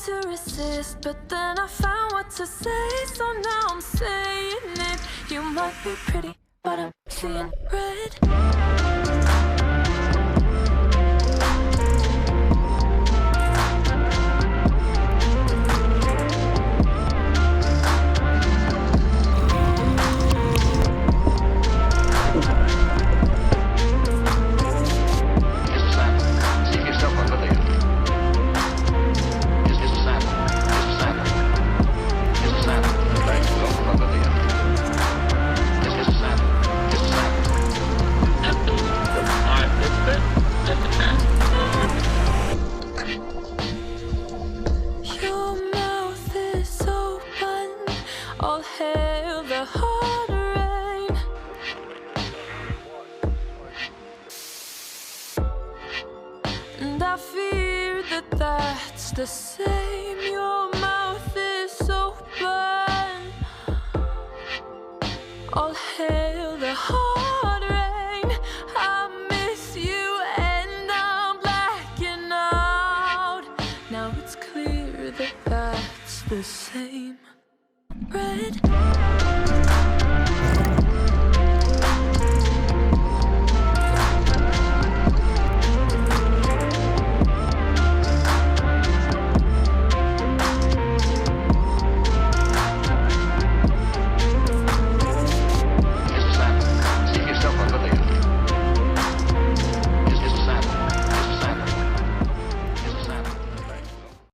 to resist, but then I found what to say, so now I'm saying it. You might be pretty, but I'm seeing red. The same, your mouth is open. All hail the hard rain. I miss you and I'm blacking out. Now it's clear that that's the same. Red.